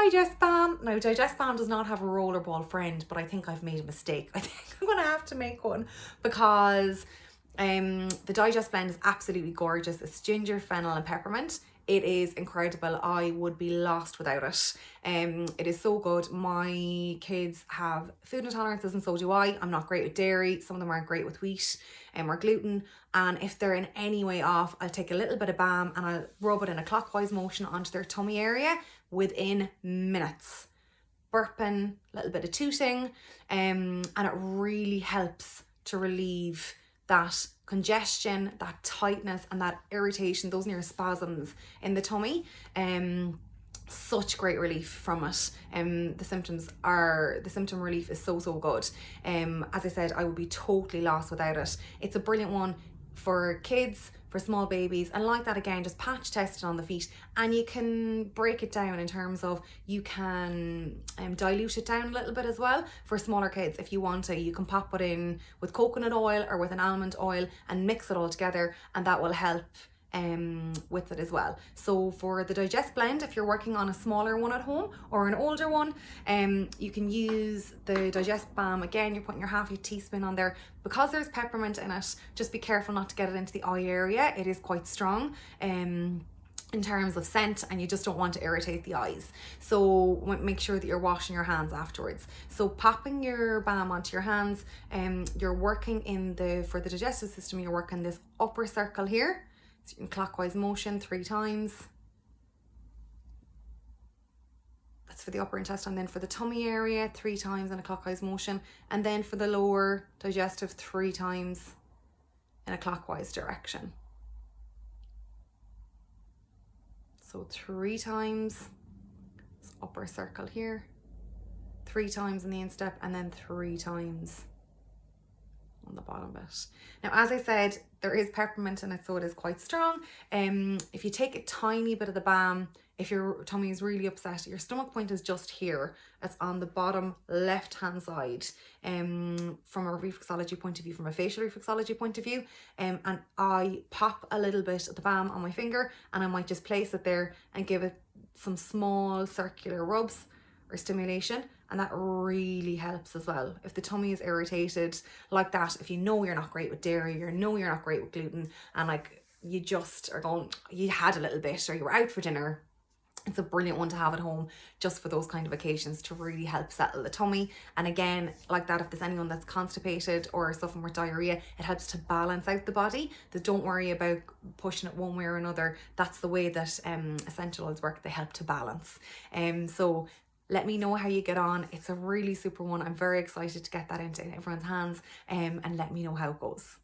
Digest Balm. Now, Digest Balm does not have a rollerball friend, but I think I've made a mistake. I think I'm going to have to make one because the Digest blend is absolutely gorgeous. It's ginger, fennel and peppermint. It is incredible. I would be lost without it. It is so good. My kids have food intolerances and so do I. I'm not great with dairy. Some of them aren't great with wheat or gluten. And if they're in any way off, I'll take a little bit of Balm and I'll rub it in a clockwise motion onto their tummy area within minutes. Burping, a little bit of tooting, and it really helps to relieve that congestion, that tightness and that irritation, those near spasms in the tummy. Such great relief from it. The symptom relief is so good. As I said, I would be totally lost without it. It's a brilliant one for kids, for small babies, and like that again, just patch test it on the feet, and you can break it down in terms of you can dilute it down a little bit as well. For smaller kids, if you want to, you can pop it in with coconut oil or with an almond oil and mix it all together, and that will help with it as well. So for the Digest blend, if you're working on a smaller one at home or an older one, you can use the Digest Balm. Again, you're putting your half a teaspoon on there. Because there's peppermint in it, just be careful not to get it into the eye area. It is quite strong in terms of scent, and you just don't want to irritate the eyes. So make sure that you're washing your hands afterwards. So popping your balm onto your hands, you're working for the digestive system, you're working this upper circle here. So in clockwise motion 3 times. That's for the upper intestine. Then for the tummy area, 3 times in a clockwise motion. And then for the lower digestive, 3 times in a clockwise direction. So 3 times, this upper circle here, 3 times in the instep, and then 3 times on the bottom bit. Now, as I said, there is peppermint in it, so it is quite strong. If you take a tiny bit of the balm, if your tummy is really upset, your stomach point is just here. It's on the bottom left hand side, from a reflexology point of view, from a facial reflexology point of view. And I pop a little bit of the balm on my finger, and I might just place it there and give it some small circular rubs or stimulation, and that really helps as well. If the tummy is irritated like that, if you know you're not great with dairy, you know you're not great with gluten, and like you just are going, you had a little bit or you were out for dinner, it's a brilliant one to have at home just for those kind of occasions to really help settle the tummy. And again, like that, if there's anyone that's constipated or suffering with diarrhea, it helps to balance out the body. So don't worry about pushing it one way or another. That's the way that essential oils work. They help to balance. So let me know how you get on. It's a really super one. I'm very excited to get that into everyone's hands, and let me know how it goes.